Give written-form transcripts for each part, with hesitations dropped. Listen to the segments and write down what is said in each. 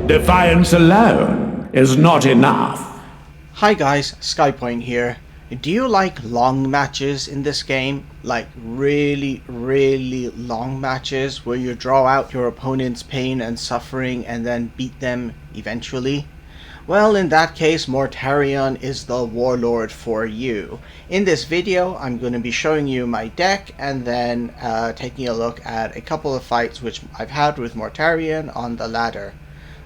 Defiance alone is not enough. Hi guys, Skypoint here. Do you like long matches in this game? Like really long matches where you draw out your opponent's pain and suffering and then beat them eventually? Well, in that case, Mortarion is the warlord for you. In this video, I'm going to be showing you my deck and then taking a look at a couple of fights which I've had with Mortarion on the ladder.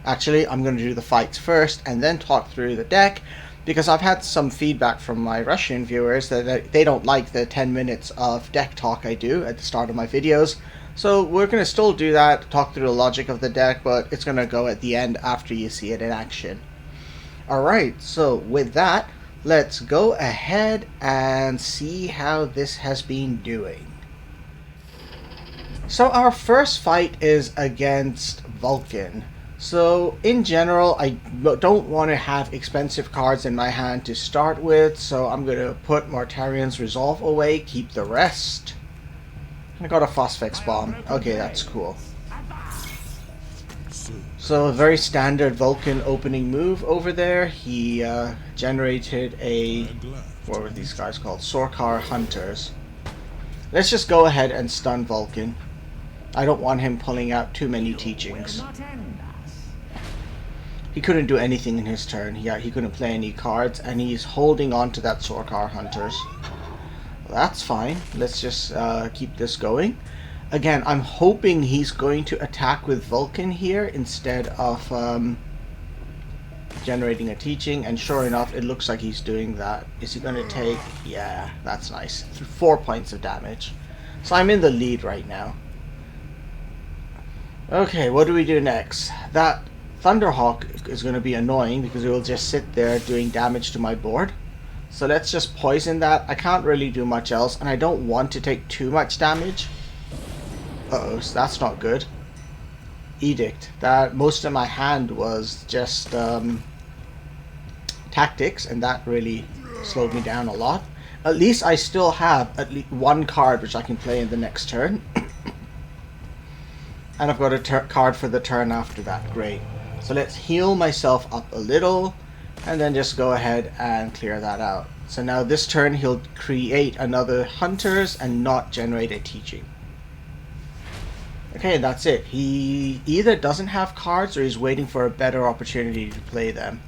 Actually, I'm going to do the fights first and then talk through the deck, because I've had some feedback from my Russian viewers that they don't like the 10 minutes of deck talk I do at the start of my videos. So we're going to still do that, talk through the logic of the deck, but it's going to go at the end after you see it in action. Alright, so with that, let's go ahead and see how this has been doing. So our first fight is against Vulcan. So in general, I don't want to have expensive cards in my hand to start with, so I'm going to put Mortarion's Resolve away, keep the rest. I got a Phosphex Bomb. Okay, that's cool. So a very standard Vulcan opening move over there. He generated a, what were these guys called? Sorkar Hunters. Let's just go ahead and stun Vulcan. I don't want him pulling out too many teachings. He couldn't do anything in his turn. Yeah, he couldn't play any cards, and he's holding on to that Sorkar Hunters. Well, that's fine. Let's just keep this going. Again, I'm hoping he's going to attack with Vulcan here instead of generating a teaching, and sure enough, it looks like he's doing that. Is he going to take... Yeah, that's nice. 4 points of damage. So I'm in the lead right now. Okay, what do we do next? That Thunderhawk is going to be annoying because it will just sit there doing damage to my board. So let's just poison that. I can't really do much else, and I don't want to take too much damage. Uh-oh, so that's not good. Edict. That most of my hand was just tactics, and that really slowed me down a lot. At least I still have at least one card which I can play in the next turn. And I've got a card for the turn after that. Great. So let's heal myself up a little, and then just go ahead and clear that out. So now this turn he'll create another Hunters and not generate a teaching. Okay, that's it. He either doesn't have cards or he's waiting for a better opportunity to play them.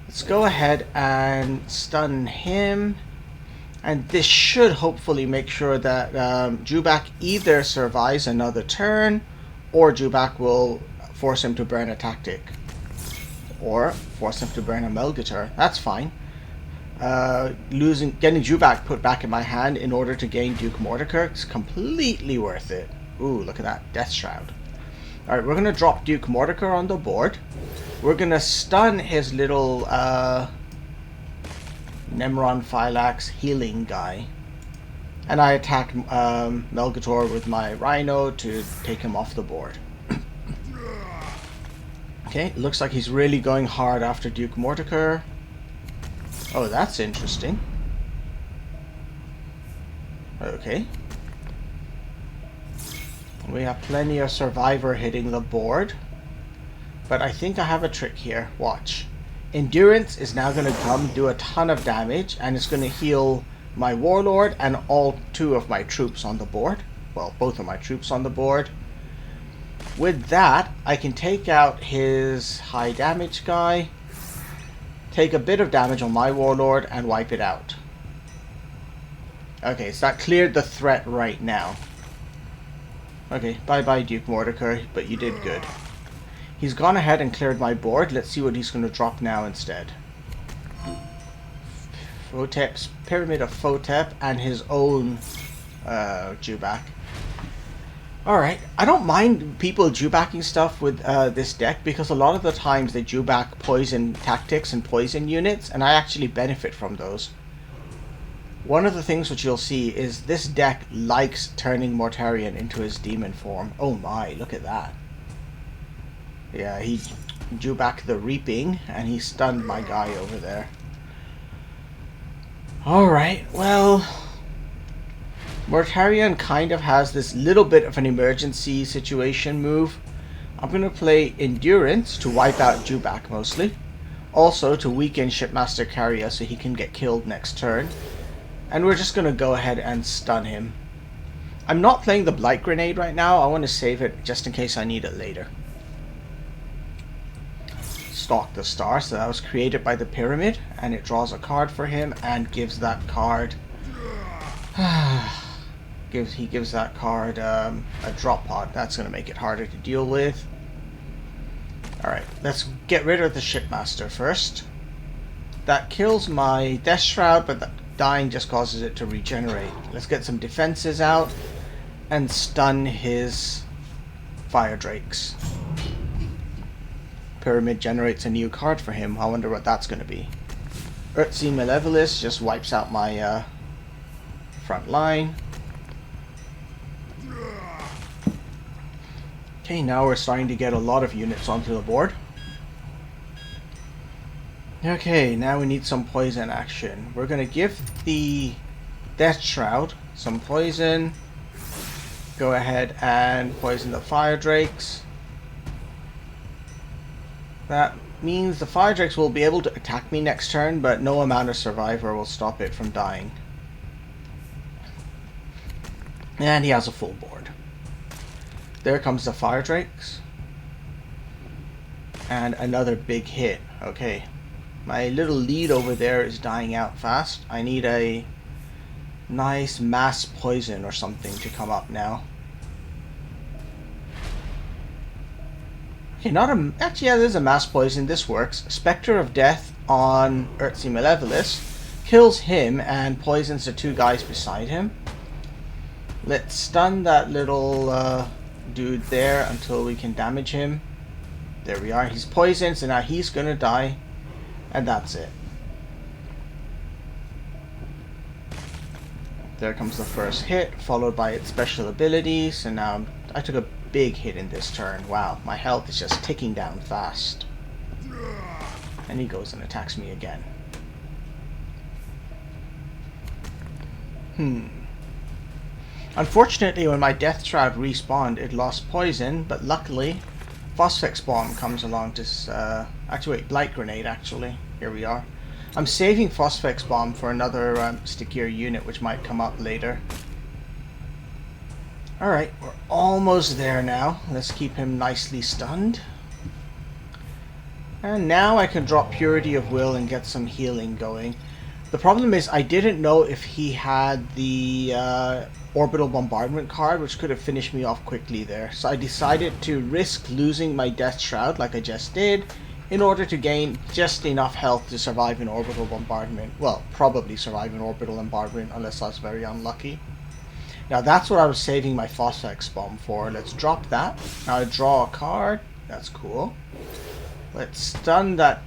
Let's go ahead and stun him. And this should hopefully make sure that Jubak either survives another turn, or Jubak will force him to burn a tactic. Or force him to burn a Melgator. That's fine. Getting Jubak put back in my hand in order to gain Duke Mordekaiser is completely worth it. Ooh, look at that. Death Shroud. Alright, we're going to drop Duke Mordekaiser on the board. We're going to stun his little Nemron Phylax healing guy. And I attack Melgator with my Rhino to take him off the board. Okay, looks like he's really going hard after Duke Mordekaiser. Oh, that's interesting. Okay. We have plenty of Survivor hitting the board. But I think I have a trick here. Watch. Endurance is now going to come, do a ton of damage, and it's going to heal my Warlord and all 2 of my troops on the board. Well, both of my troops on the board. With that, I can take out his high damage guy, take a bit of damage on my Warlord, and wipe it out. Okay, so that cleared the threat right now. Okay, bye-bye Duke Mordekaiser, but you did good. He's gone ahead and cleared my board. Let's see what he's going to drop now instead. Photep's Pyramid of Photep and his own Jubak. Alright, I don't mind people Jubacking stuff with this deck, because a lot of the times they Jubak poison tactics and poison units, and I actually benefit from those. One of the things which you'll see is this deck likes turning Mortarion into his demon form. Oh my, look at that. Yeah, he Jubak the Reaping, and he stunned my guy over there. Alright, well, Mortarion kind of has this little bit of an emergency situation move I'm going to play Endurance to wipe out Dewback mostly. Also to weaken Shipmaster Carrier so he can get killed next turn. And we're just going to go ahead and stun him. I'm not playing the Blight Grenade right now. I want to save it just in case I need it later. Stalk the Star. So that was created by the Pyramid. And it draws a card for him and gives that card... he gives that card a drop pod. That's going to make it harder to deal with. Alright, let's get rid of the Shipmaster first. That kills my Death Shroud, but that dying just causes it to regenerate. Let's get some defenses out and stun his Fire Drakes. Pyramid generates a new card for him. I wonder what that's going to be. Earthsea Malevolus just wipes out my front line. Okay, now we're starting to get a lot of units onto the board. Okay, now we need some poison action. We're going to give the Death Shroud some poison. Go ahead and poison the Fire Drakes. That means the Fire Drakes will be able to attack me next turn, but no amount of Survivor will stop it from dying. And he has a full board. There comes the Fire Drakes. And another big hit. Okay. My little lead over there is dying out fast. I need a nice mass poison or something to come up now. Okay, actually, yeah, there's a mass poison. This works. Spectre of Death on Earthsea Malevolus kills him and poisons the two guys beside him. Let's stun that little dude there until we can damage him. There we are. He's poisoned, so now he's gonna die. And that's it. There comes the first hit, followed by its special ability. So now I took a big hit in this turn. Wow, my health is just ticking down fast. And he goes and attacks me again. Unfortunately, when my Death Shroud respawned, it lost poison, but luckily, Phosphex Bomb comes along to... actually, wait, Blight Grenade, actually. Here we are. I'm saving Phosphex Bomb for another stickier unit, which might come up later. Alright, we're almost there now. Let's keep him nicely stunned. And now I can drop Purity of Will and get some healing going. The problem is I didn't know if he had the Orbital Bombardment card, which could have finished me off quickly there. So I decided to risk losing my Death Shroud, like I just did, in order to gain just enough health to survive an Orbital Bombardment. Well, probably survive an Orbital Bombardment, unless I was very unlucky. Now that's what I was saving my Phosphex Bomb for. Let's drop that. Now I draw a card. That's cool. Let's stun that.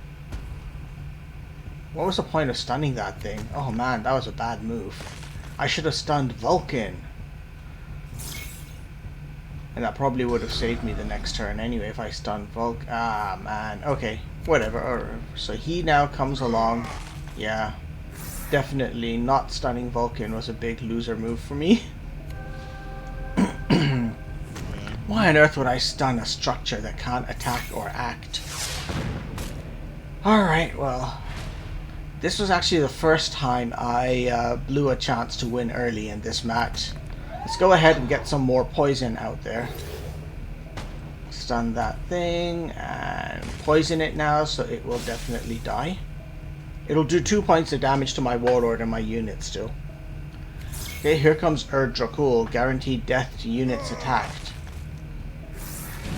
What was the point of stunning that thing? Oh man, that was a bad move. I should have stunned Vulcan. And that probably would have saved me the next turn anyway if I stunned Vulcan. Ah man, okay, whatever. So he now comes along. Yeah, definitely not stunning Vulcan was a big loser move for me. Why on earth would I stun a structure that can't attack or act? Alright, well, this was actually the first time I blew a chance to win early in this match. Let's go ahead and get some more poison out there. Stun that thing and poison it now, so it will definitely die. It'll do 2 points of damage to my warlord and my unit still. Okay, here comes Dracul, guaranteed death to units attacked.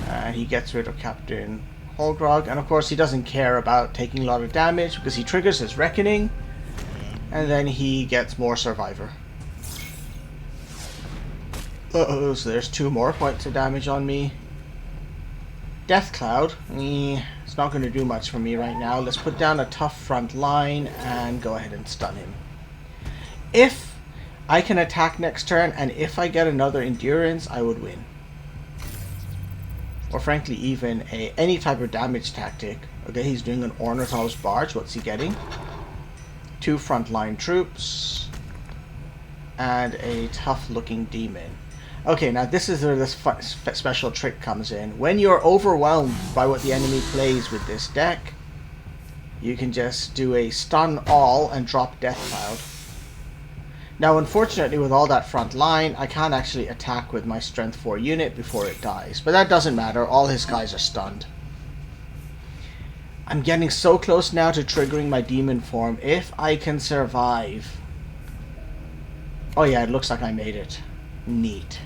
And he gets rid of Captain Holgrog, and of course he doesn't care about taking a lot of damage because he triggers his Reckoning, and then he gets more Survivor. Uh-oh, so there's 2 more points of damage on me. Death Cloud, it's not going to do much for me right now. Let's put down a tough front line and go ahead and stun him. If I can attack next turn, and if I get another Endurance, I would win. Or frankly, even any type of damage tactic. Okay, he's doing an Ornithol's Barge. What's he getting? 2 frontline troops. And a tough-looking demon. Okay, now this is where this special trick comes in. When you're overwhelmed by what the enemy plays with this deck, you can just do a stun all and drop Death Cloud. Now, unfortunately, with all that front line, I can't actually attack with my Strength 4 unit before it dies. But that doesn't matter, all his guys are stunned. I'm getting so close now to triggering my demon form, if I can survive. Oh yeah, it looks like I made it. Neat.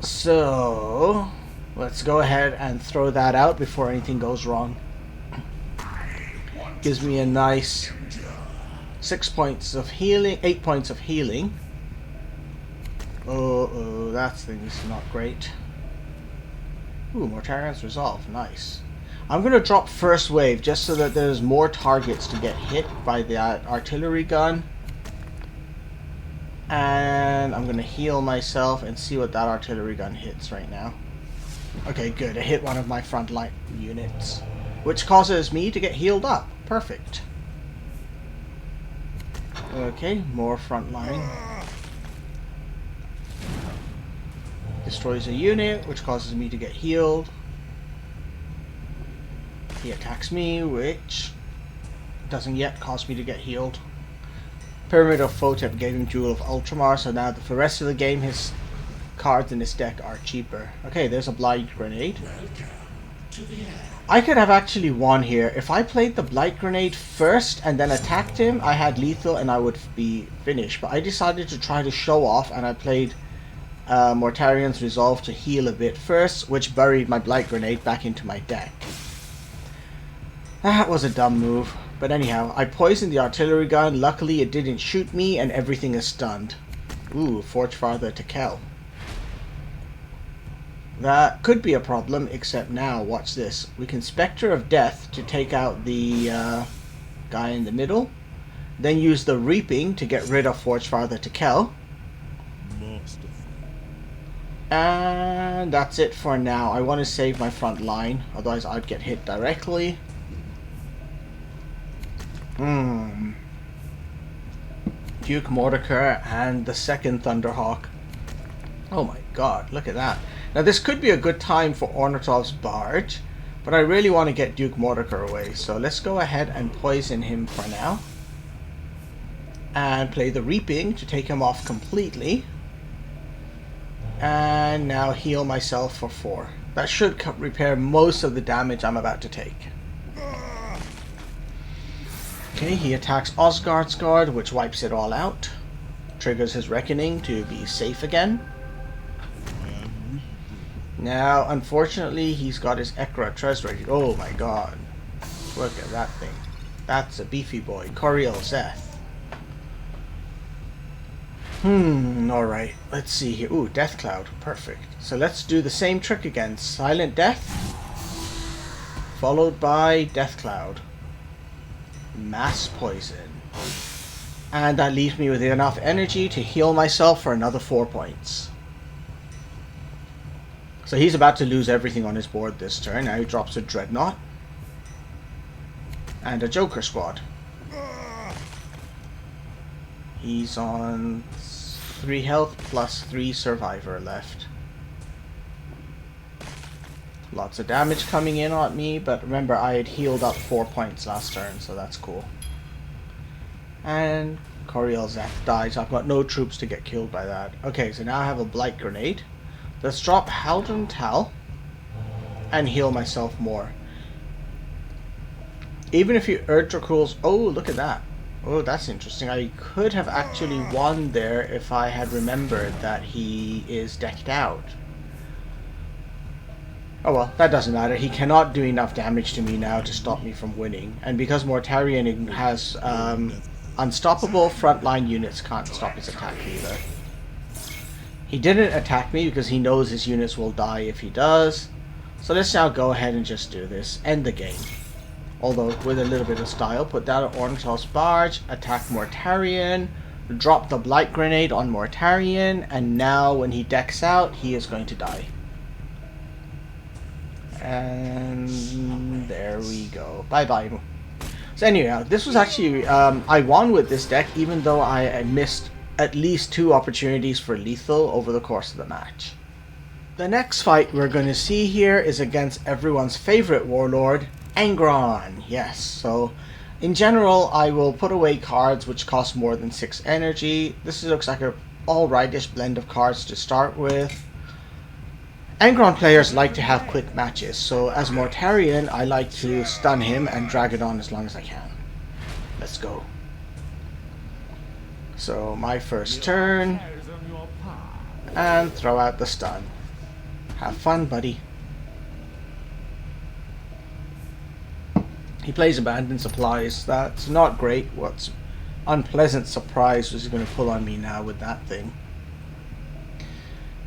So, let's go ahead and throw that out before anything goes wrong. Gives me a nice 6 points of healing, 8 points of healing. Oh, that thing's not great. Ooh, Mortarion's Resolve, nice. I'm going to drop first wave just so that there's more targets to get hit by the artillery gun. And I'm going to heal myself and see what that artillery gun hits right now. Okay, good. I hit one of my frontline units, which causes me to get healed up. Perfect. Okay, more frontline. Destroys a unit, which causes me to get healed. He attacks me, which doesn't yet cause me to get healed. Pyramid of Photep gave him Jewel of Ultramar, so now for the rest of the game his cards in his deck are cheaper. Okay, there's a Blight Grenade. I could have actually won here. If I played the Blight Grenade first and then attacked him, I had lethal and I would be finished. But I decided to try to show off and I played Mortarion's Resolve to heal a bit first, which buried my Blight Grenade back into my deck. That was a dumb move. But anyhow, I poisoned the artillery gun. Luckily it didn't shoot me and everything is stunned. Ooh, Forge Father to Kel. That could be a problem, except now, watch this. We can Spectre of Death to take out the guy in the middle. Then use the Reaping to get rid of Forge Father to Kel. And that's it for now. I want to save my front line, otherwise I'd get hit directly. Duke Mordecai and the second Thunderhawk. Oh my god, look at that. Now this could be a good time for Ornithop's Barge, but I really want to get Duke Mordecai away, so let's go ahead and poison him for now. And play the Reaping to take him off completely. And now heal myself for 4. That should repair most of the damage I'm about to take. Okay, he attacks Osgard's Guard, which wipes it all out. Triggers his Reckoning to be safe again. Now, unfortunately, he's got his Ekra Tres ready. Oh my god. Look at that thing. That's a beefy boy. Coriel Zeth. Alright. Let's see here. Ooh, Death Cloud. Perfect. So let's do the same trick again. Silent Death. Followed by Death Cloud. Mass Poison. And that leaves me with enough energy to heal myself for another 4 points. So he's about to lose everything on his board this turn. Now he drops a Dreadnought. And a Joker Squad. He's on 3 health plus 3 survivor left. Lots of damage coming in on me, but remember I had healed up 4 points last turn, so that's cool. And Coriel Zeth dies. I've got no troops to get killed by that. Okay, so now I have a Blight Grenade. Let's drop Haldun Tal and heal myself more. Even if you Erdrakkul's... Oh, look at that. Oh, that's interesting. I could have actually won there if I had remembered that he is decked out. Oh well, that doesn't matter. He cannot do enough damage to me now to stop me from winning. And because Mortarion has unstoppable, frontline units can't stop his attack either. He didn't attack me because he knows his units will die if he does. So let's now go ahead and just do this. End the game. Although with a little bit of style. Put down Ornithop's Barge, attack Mortarion, drop the Blight Grenade on Mortarion, and now when he decks out, he is going to die. And there we go. Bye bye. So anyhow, this was actually, I won with this deck even though I missed at least 2 opportunities for lethal over the course of the match. The next fight we're going to see here is against everyone's favorite warlord, Angeron. Yes, so in general, I will put away cards which cost more than 6 energy. This looks like a alrightish blend of cards to start with. Angeron players like to have quick matches, so as Mortarion, I like to stun him and drag it on as long as I can. Let's go. So my first turn, and throw out the stun. Have fun, buddy. He plays Abandoned Supplies. That's not great. What's unpleasant surprise was he going to pull on me now with that thing.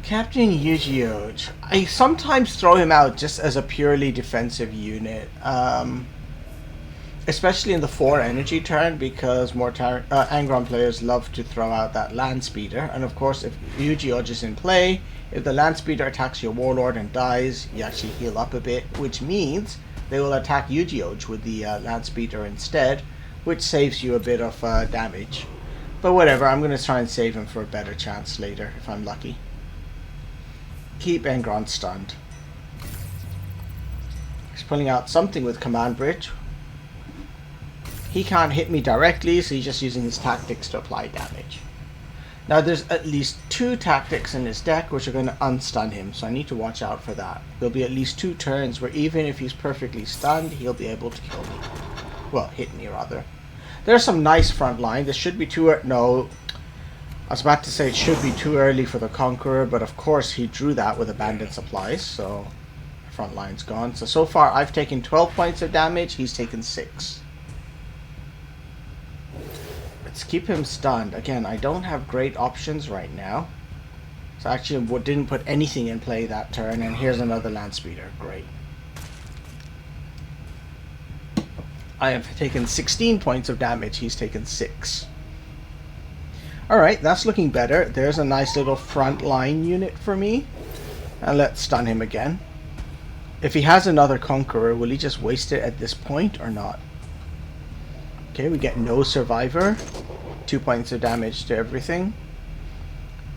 Captain Yujioj. I sometimes throw him out just as a purely defensive unit. Especially in the 4 energy turn, because Angeron players love to throw out that land speeder. And of course, if Yujioj is in play, if the land speeder attacks your warlord and dies, you actually heal up a bit, which means they will attack Yujioj with the land speeder instead, which saves you a bit of damage. But whatever, I'm going to try and save him for a better chance later, if I'm lucky. Keep Angeron stunned. He's pulling out something with Command Bridge. He can't hit me directly, so he's just using his tactics to apply damage. Now there's at least 2 tactics in his deck which are going to unstun him, so I need to watch out for that. There'll be at least 2 turns where even if he's perfectly stunned, he'll be able to kill me. Well, hit me rather. There's some nice front line. This should be too no. I was about to say it should be too early for the Conqueror, but of course he drew that with Abandoned Supplies, so front line's gone. So far I've taken 12 points of damage, he's taken 6. Let's keep him stunned. Again, I don't have great options right now. So actually didn't put anything in play that turn, and here's another land speeder. Great. I have taken 16 points of damage, he's taken 6. Alright, that's looking better. There's a nice little front line unit for me. And let's stun him again. If he has another Conqueror, will he just waste it at this point or not? Okay, we get no survivor. 2 points of damage to everything.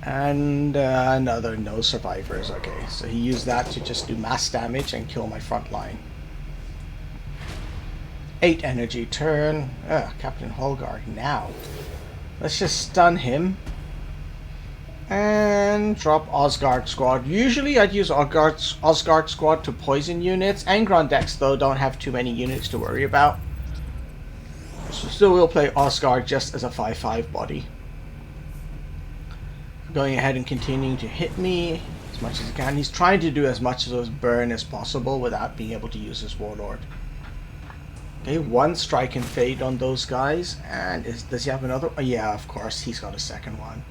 And another no survivors. Okay, so he used that to just do mass damage and kill my front line. 8 energy turn. Captain Holgar now. Let's just stun him. And drop Osgard Squad. Usually I'd use Osgard Squad to poison units. Angeron decks though don't have too many units to worry about. So we'll play Osgard just as a 5/5 body. Going ahead and continuing to hit me as much as he can. He's trying to do as much of those burn as possible without being able to use his warlord. Okay, 1 strike and fade on those guys. And does he have another? Oh yeah, of course, he's got a second one.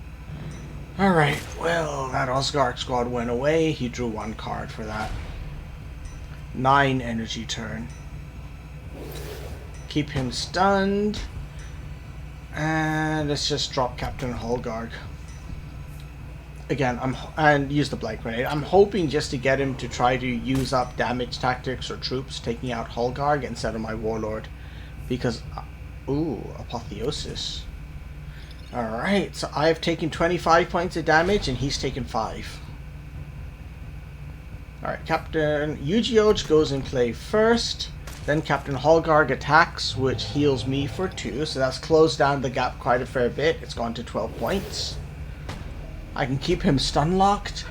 Alright, well, that Osgard Squad went away. He drew 1 card for that. 9 energy turn. Keep him stunned. And let's just drop Captain Holgar. Again, and use the Blank Grenade. I'm hoping just to get him to try to use up damage tactics or troops, taking out Holgar instead of my warlord. Because, ooh, Apotheosis. Alright, so I have taken 25 points of damage and he's taken 5. Alright, Captain Yujioj goes in play first. Then Captain Holgar attacks, which heals me for 2. So that's closed down the gap quite a fair bit. It's gone to 12 points. I can keep him stun locked.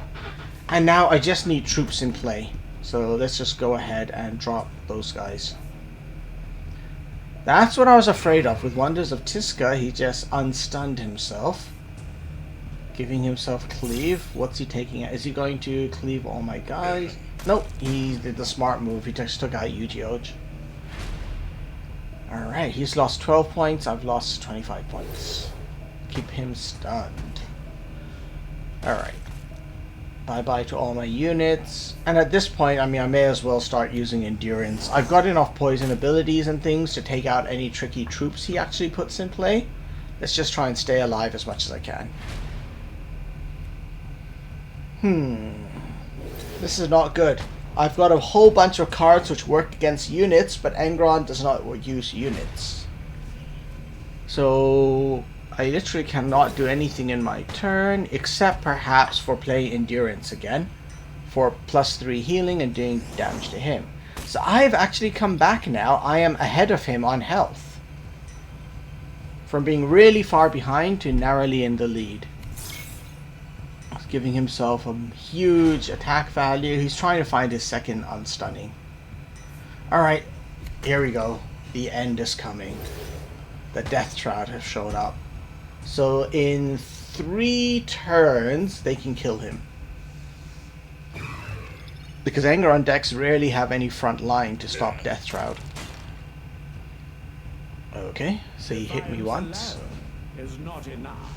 And now I just need troops in play. So let's just go ahead and drop those guys. That's what I was afraid of. With Wonders of Tiska, he just unstunned himself. Giving himself cleave. What's he taking at? Is he going to cleave all my guys? Nope, he did the smart move. He just took out Yujioj. Alright, he's lost 12 points. I've lost 25 points. Keep him stunned. Alright. Bye-bye to all my units. And at this point, I mean, I may as well start using Endurance. I've got enough poison abilities and things to take out any tricky troops he actually puts in play. Let's just try and stay alive as much as I can. This is not good. I've got a whole bunch of cards which work against units, but Angeron does not use units. So I literally cannot do anything in my turn, except perhaps for playing Endurance again, for +3 healing and doing damage to him. So I've actually come back now. I am ahead of him on health. From being really far behind to narrowly in the lead. He's giving himself a huge attack value. He's trying to find his second unstunning. Alright, here we go. The end is coming. The Death Shroud has showed up. So in 3 turns, they can kill him. Because Angeron decks rarely have any front line to stop Death Shroud. Okay, so he hit me once. Is not enough.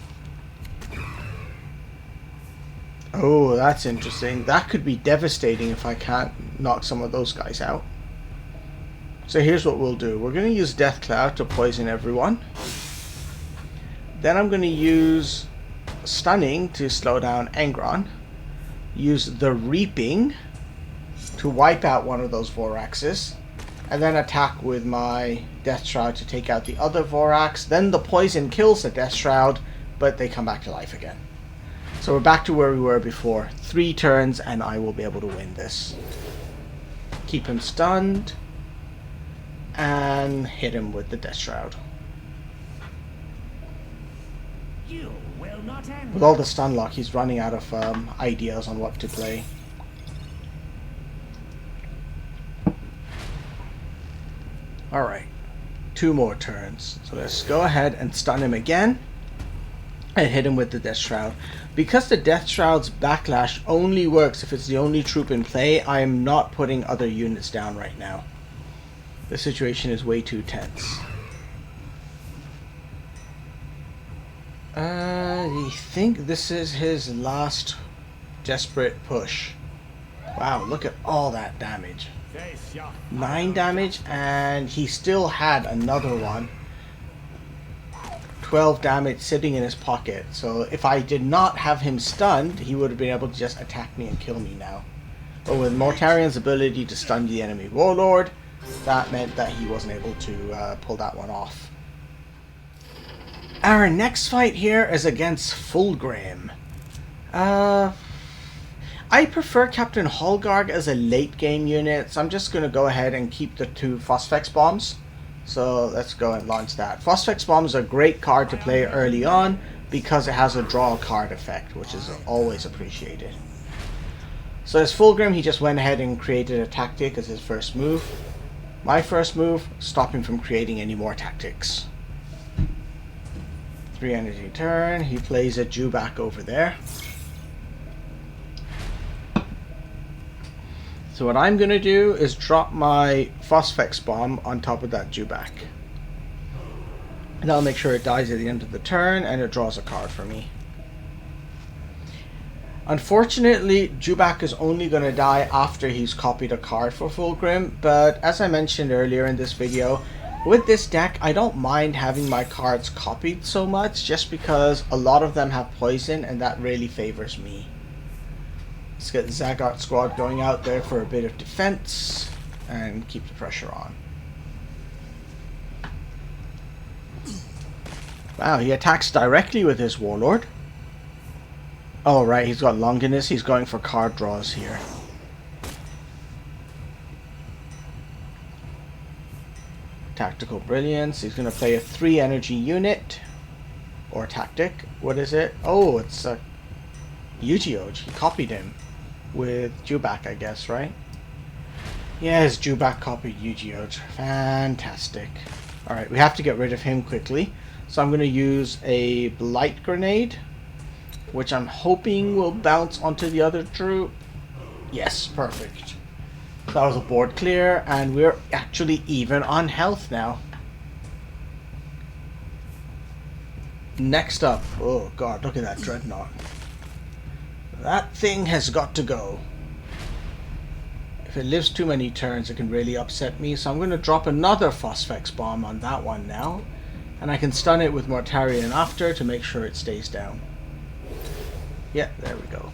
Oh, that's interesting. That could be devastating if I can't knock some of those guys out. So here's what we'll do. We're going to use Death Cloud to poison everyone. Then I'm going to use Stunning to slow down Angeron. Use the Reaping to wipe out one of those Voraxes. And then attack with my Death Shroud to take out the other Vorax. Then the poison kills the Death Shroud, but they come back to life again. So we're back to where we were before. 3 turns and I will be able to win this. Keep him stunned. And hit him with the Death Shroud. You will not end. With all the stun lock, he's running out of ideas on what to play. Alright, 2 more turns. So let's go ahead and stun him again. And hit him with the Death Shroud. Because the Death Shroud's backlash only works if it's the only troop in play, I am not putting other units down right now. The situation is way too tense. I think this is his last desperate push. Wow, look at all that damage. 9 damage, and he still had another one. 12 damage sitting in his pocket. So if I did not have him stunned, he would have been able to just attack me and kill me now. But with Mortarion's ability to stun the enemy warlord, that meant that he wasn't able to pull that one off. Our next fight here is against Fulgrim. I prefer Captain Holgarg as a late game unit, so I'm just going to go ahead and keep the 2 Phosphex bombs. So let's go and launch that. Phosphex bomb is a great card to play early on because it has a draw card effect, which is always appreciated. So as Fulgrim, he just went ahead and created a tactic as his first move. My first move, stop him from creating any more tactics. 3 energy turn, he plays a Jubak over there. So what I'm going to do is drop my Phosphex bomb on top of that Jubak. And that'll make sure it dies at the end of the turn and it draws a card for me. Unfortunately, Jubak is only going to die after he's copied a card for Fulgrim, but as I mentioned earlier in this video, with this deck I don't mind having my cards copied so much just because a lot of them have poison and that really favors me. Let's get the Zagat squad going out there for a bit of defense and keep the pressure on. Wow, he attacks directly with his warlord. Oh right, he's got Longinus, he's going for card draws here. Tactical Brilliance, he's going to play a 3 energy unit. Or tactic, what is it? Oh, it's a Yu-Gi-Oh! He copied him. With Jubak, I guess, right? Yes, Jubak copied Yu-Gi-Oh! Fantastic. Alright, we have to get rid of him quickly. So I'm going to use a Blight Grenade, which I'm hoping will bounce onto the other troop. Yes, perfect. That was a board clear, and we're actually even on health now. Next up, oh god, look at that Dreadnought. That thing has got to go. If it lives too many turns, it can really upset me, so I'm going to drop another Phosphex bomb on that one now. And I can stun it with Mortarion after to make sure it stays down. Yeah, there we go.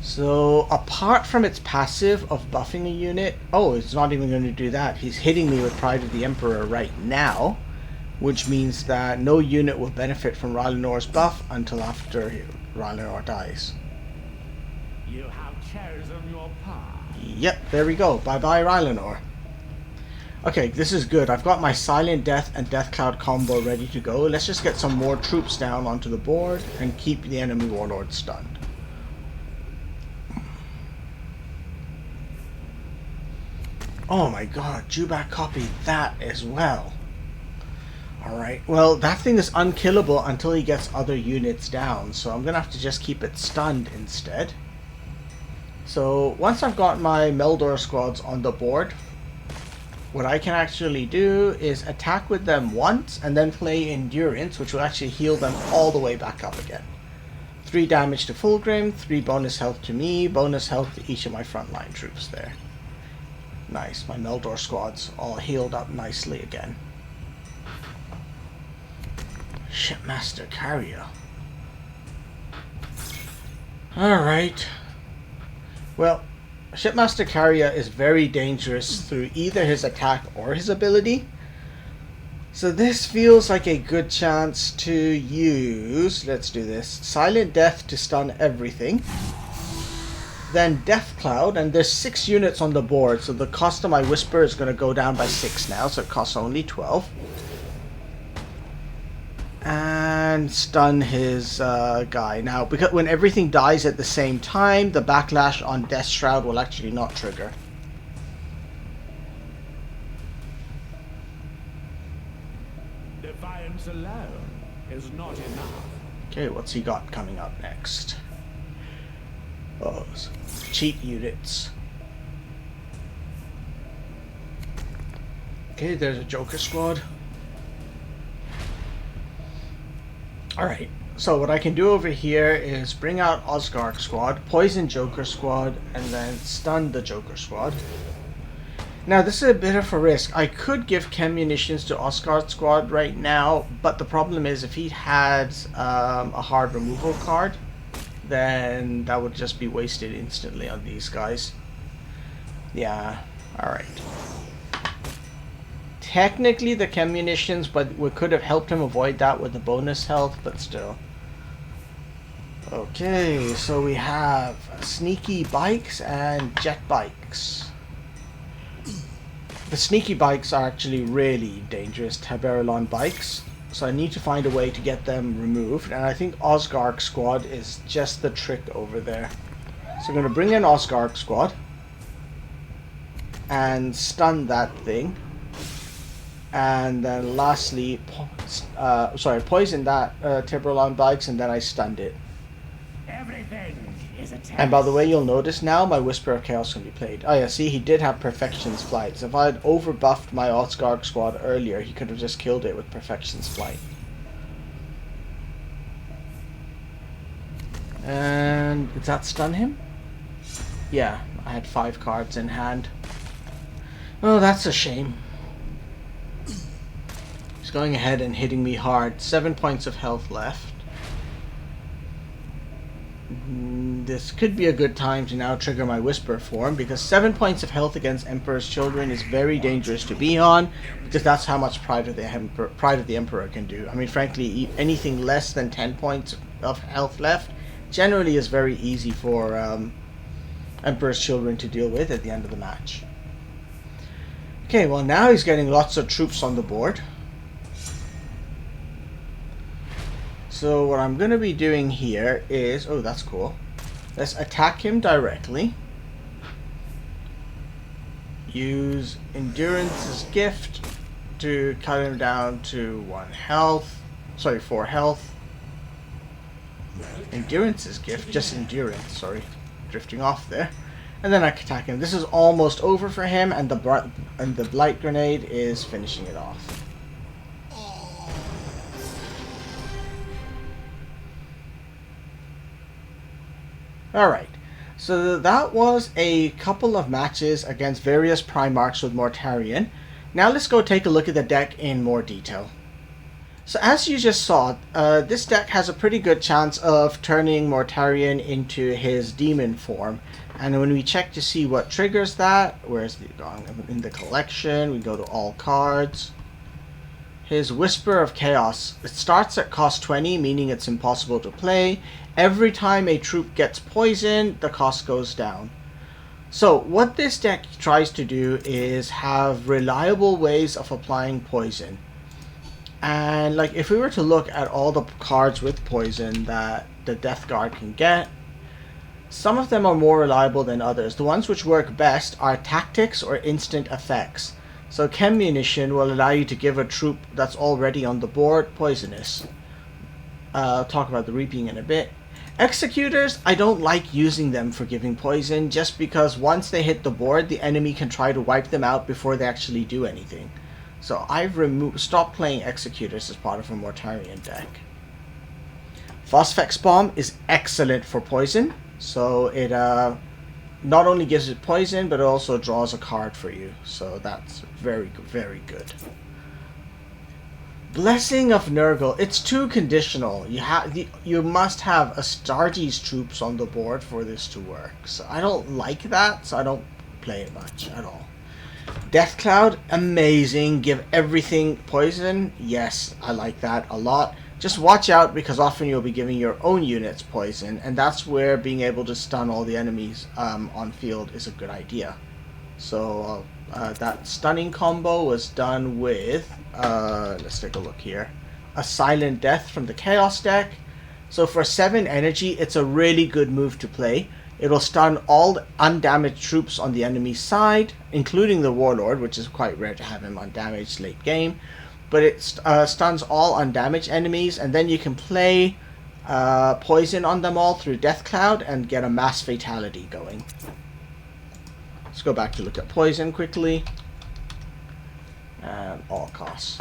So, apart from its passive of buffing a unit... Oh, it's not even going to do that. He's hitting me with Pride of the Emperor right now. which means that no unit will benefit from Rylanor's buff until after Rylanor dies. You have chosen your path. Yep, there we go. Bye-bye, Rylanor. Okay, this is good. I've got my Silent Death and Death Cloud combo ready to go. Let's just get some more troops down onto the board and keep the enemy warlords stunned. Oh my god, Jubak copied that as well. Alright, well, that thing is unkillable until he gets other units down, so I'm gonna have to just keep it stunned instead. So, once I've got my Meldor squads on the board, what I can actually do is attack with them once and then play Endurance, which will actually heal them all the way back up again. 3 damage to Fulgrim, 3 bonus health to me, bonus health to each of my frontline troops there. Nice, my Meldor squads all healed up nicely again. Shipmaster Carrier. Alright. Well, Shipmaster Carrier is very dangerous through either his attack or his ability. So this feels like a good chance to use, let's do this, Silent Death to stun everything. Then Death Cloud, and there's 6 units on the board, so the cost of my Whisper is going to go down by 6 now, so it costs only 12. And stun his guy. Now, because when everything dies at the same time, the backlash on Death Shroud will actually not trigger. Defiance alone is not enough. Okay, what's he got coming up next? Oh, cheat units. Okay, there's a Joker squad. Alright, so what I can do over here is bring out Osgark squad, poison Joker squad, and then stun the Joker squad. Now this is a bit of a risk. I could give chem munitions to Osgark squad right now, but the problem is if he had a hard removal card, then that would just be wasted instantly on these guys. Yeah, alright. Technically the chem munitions, but we could have helped him avoid that with the bonus health, but still. Okay, so we have sneaky bikes and jet bikes. The sneaky bikes are actually really dangerous Taberylon bikes, so I need to find a way to get them removed, and I think Osgark squad is just the trick over there. So I'm going to bring in Osgark squad and stun that thing. And then lastly, poison that Tiberlon bikes, and then I stunned it. Everything is a test. And by the way, you'll notice now my Whisper of Chaos can be played. Oh yeah, see, he did have Perfection's Flight. So if I had overbuffed my Osgark squad earlier, he could have just killed it with Perfection's Flight. And did that stun him? Yeah, I had 5 cards in hand. Oh, that's a shame. He's going ahead and hitting me hard. 7 points of health left. This could be a good time to now trigger my Whisper form, because 7 points of health against Emperor's Children is very dangerous to be on, because that's how much Pride of the Emperor can do. I mean, frankly, anything less than 10 points of health left generally is very easy for Emperor's Children to deal with at the end of the match. Okay, well now he's getting lots of troops on the board. So what I'm going to be doing here is, oh, that's cool. Let's attack him directly. Use Endurance's Gift to cut him down to 4 health. Endurance's Gift, just Endurance, sorry. Drifting off there. And then I can attack him. This is almost over for him, and the Blight Grenade is finishing it off. Alright, so that was a couple of matches against various Primarchs with Mortarion. Now let's go take a look at the deck in more detail. So as you just saw, this deck has a pretty good chance of turning Mortarion into his demon form. And when we check to see what triggers that, where's the going in the collection, we go to all cards. his Whisper of Chaos. It starts at cost 20, meaning it's impossible to play. Every time a troop gets poisoned, the cost goes down. So what this deck tries to do is have reliable ways of applying poison. And like if we were to look at all the cards with poison that the Death Guard can get, some of them are more reliable than others. The ones which work best are tactics or instant effects. So Chem Munition will allow you to give a troop that's already on the board poisonous. I'll talk about the Reaping in a bit. Executors, I don't like using them for giving poison just because once they hit the board, the enemy can try to wipe them out before they actually do anything. So I've stopped playing Executors as part of a Mortarion deck. Phosphex Bomb is excellent for poison. So it not only gives it poison, but it also draws a card for you. So that's very, very good. Blessing of Nurgle. It's too conditional. You must have Astartes troops on the board for this to work. So I don't like that, so I don't play it much at all. Death Cloud, amazing. Give everything poison. Yes, I like that a lot. Just watch out because often you'll be giving your own units poison, and that's where being able to stun all the enemies on field is a good idea. So that stunning combo was done with, let's take a look here, a Silent Death from the Chaos deck. So for 7 energy, it's a really good move to play. It'll stun all undamaged troops on the enemy side, including the Warlord, which is quite rare to have him undamaged late game. But it stuns all undamaged enemies, and then you can play poison on them all through Death Cloud and get a mass fatality going. Let's go back to look at poison quickly. And all costs.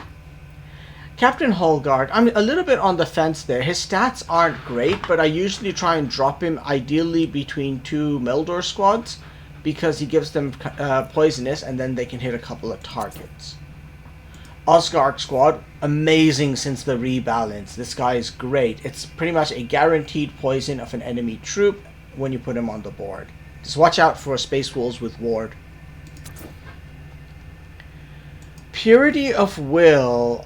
Captain Holgard, I'm a little bit on the fence there. His stats aren't great, but I usually try and drop him ideally between 2 Meldor squads because he gives them poisonous and then they can hit a couple of targets. Osgard squad, amazing since the rebalance. This guy is great. It's pretty much a guaranteed poison of an enemy troop when you put him on the board. Just watch out for Space Wolves with Ward. Purity of Will.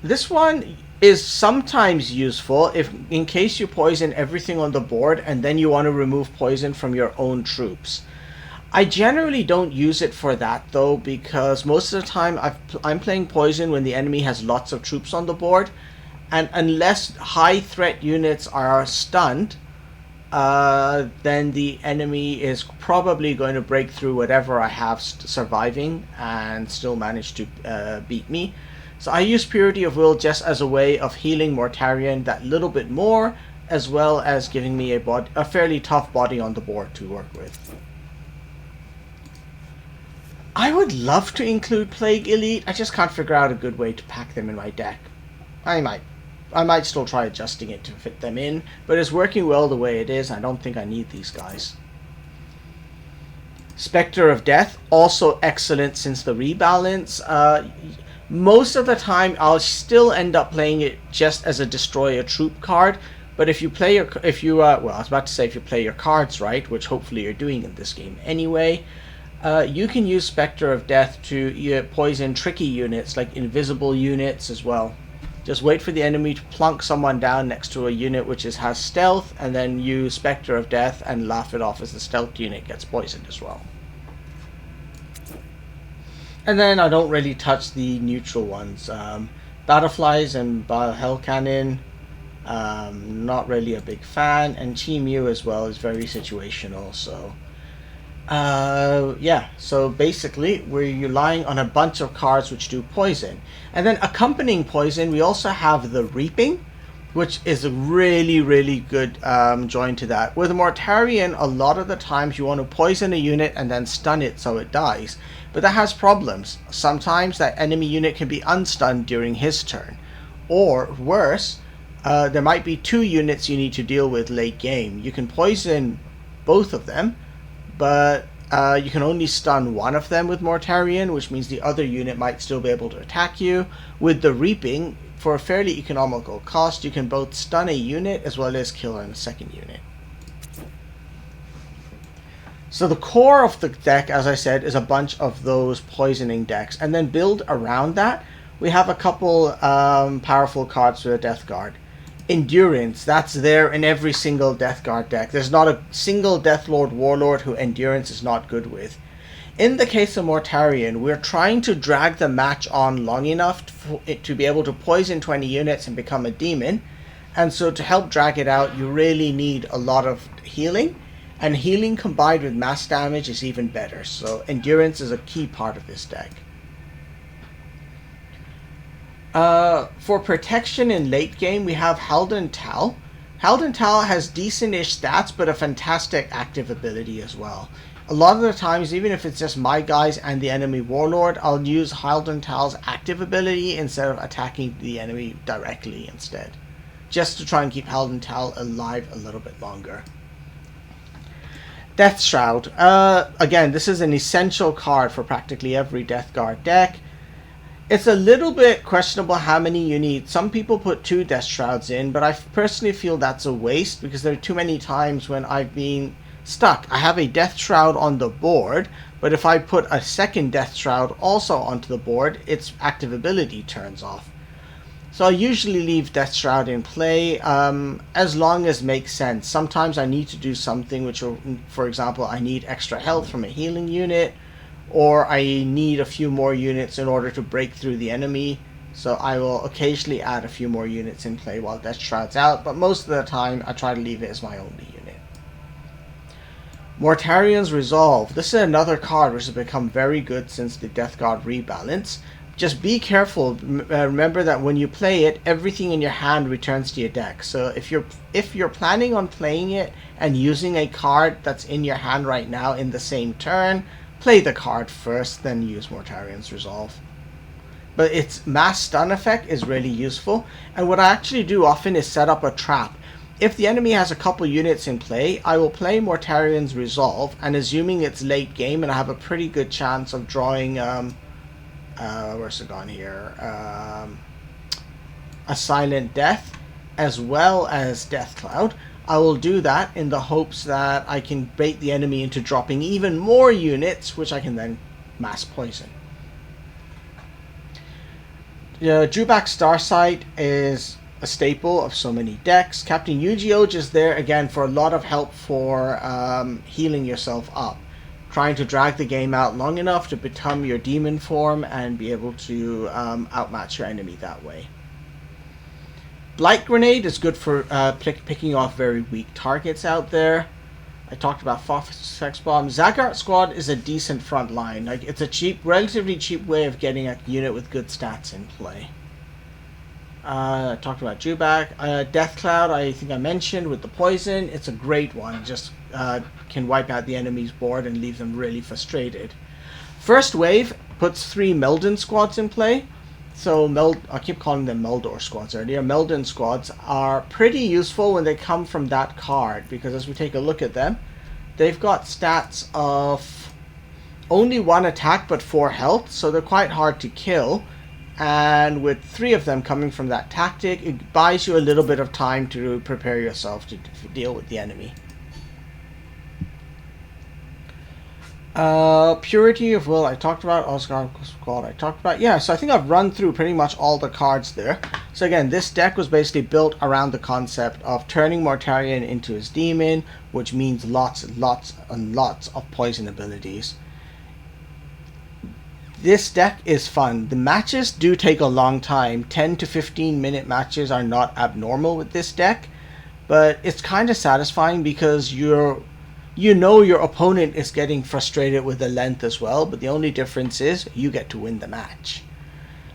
This one is sometimes useful if in case you poison everything on the board and then you want to remove poison from your own troops. I generally don't use it for that though, because most of the time I'm playing poison when the enemy has lots of troops on the board, and unless high threat units are stunned, then the enemy is probably going to break through whatever I have surviving and still manage to beat me. So I use Purity of Will just as a way of healing Mortarion that little bit more, as well as giving me a fairly tough body on the board to work with. I would love to include Plague Elite. I just can't figure out a good way to pack them in my deck. I might still try adjusting it to fit them in, but it's working well the way it is. I don't think I need these guys. Spectre of Death, also excellent since the rebalance. Most of the time, I'll still end up playing it just as a destroy a troop card. But if you play your, well, I was about to say if you play your cards right, which hopefully you're doing in this game anyway. You can use Spectre of Death to poison tricky units like invisible units as well. Just wait for the enemy to plunk someone down next to a unit which has stealth, and then use Spectre of Death and laugh it off as the stealth unit gets poisoned as well. And then I don't really touch the neutral ones. Battleflies and Hell Cannon, not really a big fan, and Chi Mu as well is very situational, so... yeah, so basically we're relying on a bunch of cards which do poison. And then accompanying poison, we also have the Reaping, which is a really, really good join to that. With Mortarion, a lot of the times you want to poison a unit and then stun it so it dies. But that has problems. Sometimes that enemy unit can be unstunned during his turn. Or worse, there might be 2 units you need to deal with late game. You can poison both of them, but you can only stun one of them with Mortarion, which means the other unit might still be able to attack you. With the Reaping, for a fairly economical cost, you can both stun a unit as well as kill a second unit. So the core of the deck, as I said, is a bunch of those poisoning decks, and then build around that we have a couple powerful cards for the Death Guard. Endurance, that's there in every single Death Guard deck. There's not a single Death Lord Warlord who Endurance is not good with. In the case of Mortarion, we're trying to drag the match on long enough to be able to poison 20 units and become a demon. And so to help drag it out, you really need a lot of healing. And healing combined with mass damage is even better. So Endurance is a key part of this deck. For protection in late game, we have Halden Tal. Halden Tal has decent-ish stats, but a fantastic active ability as well. A lot of the times, even if it's just my guys and the enemy warlord, I'll use Halden Tal's active ability instead of attacking the enemy directly instead. Just to try and keep Halden Tal alive a little bit longer. Death Shroud. Again, this is an essential card for practically every Death Guard deck. It's a little bit questionable how many you need. Some people put 2 Death Shrouds in, but I personally feel that's a waste because there are too many times when I've been stuck. I have a Death Shroud on the board, but if I put a second Death Shroud also onto the board, its active ability turns off. So I usually leave Death Shroud in play as long as makes sense. Sometimes I need to do something which will, for example, I need extra health from a healing unit, or I need a few more units in order to break through the enemy. So I will occasionally add a few more units in play while Death Shroud's out, but most of the time I try to leave it as my only unit. Mortarion's Resolve. This is another card which has become very good since the Death Guard rebalance. Just be careful. Remember that when you play it, everything in your hand returns to your deck. So if you're planning on playing it and using a card that's in your hand right now in the same turn, play the card first, then use Mortarion's Resolve. But its mass stun effect is really useful, and what I actually do often is set up a trap. If the enemy has a couple units in play, I will play Mortarion's Resolve, and assuming it's late game and I have a pretty good chance of drawing where's it gone here? A Silent Death as well as Death Cloud. I will do that in the hopes that I can bait the enemy into dropping even more units, which I can then mass poison. Drewback Starsight is a staple of so many decks. Captain Yu-Gi-Oh! Is there again for a lot of help for healing yourself up. Trying to drag the game out long enough to become your demon form and be able to outmatch your enemy that way. Blight Grenade is good for picking off very weak targets out there. I talked about Sex Bomb. Zaggart Squad is a decent front line. Like, it's a relatively cheap way of getting a unit with good stats in play. I talked about Drewback. Death Cloud, I think I mentioned with the poison. It's a great one. Just can wipe out the enemy's board and leave them really frustrated. First Wave puts 3 Meldon squads in play. So I keep calling them Meldor squads earlier. Meldon squads are pretty useful when they come from that card, because as we take a look at them, they've got stats of only 1 attack but 4 health, so they're quite hard to kill. And with 3 of them coming from that tactic, it buys you a little bit of time to prepare yourself to deal with the enemy. Purity of Will, I talked about. Oscar Squad, I talked about. Yeah, so I think I've run through pretty much all the cards there. So again, this deck was basically built around the concept of turning Mortarion into his demon, which means lots and lots of poison abilities. This deck is fun. The matches do take a long time. 10 to 15 minute matches are not abnormal with this deck, but it's kind of satisfying because you know your opponent is getting frustrated with the length as well, but the only difference is you get to win the match.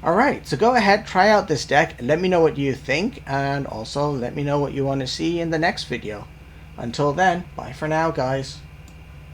Alright, so go ahead, try out this deck, and let me know what you think, and also let me know what you want to see in the next video. Until then, bye for now, guys.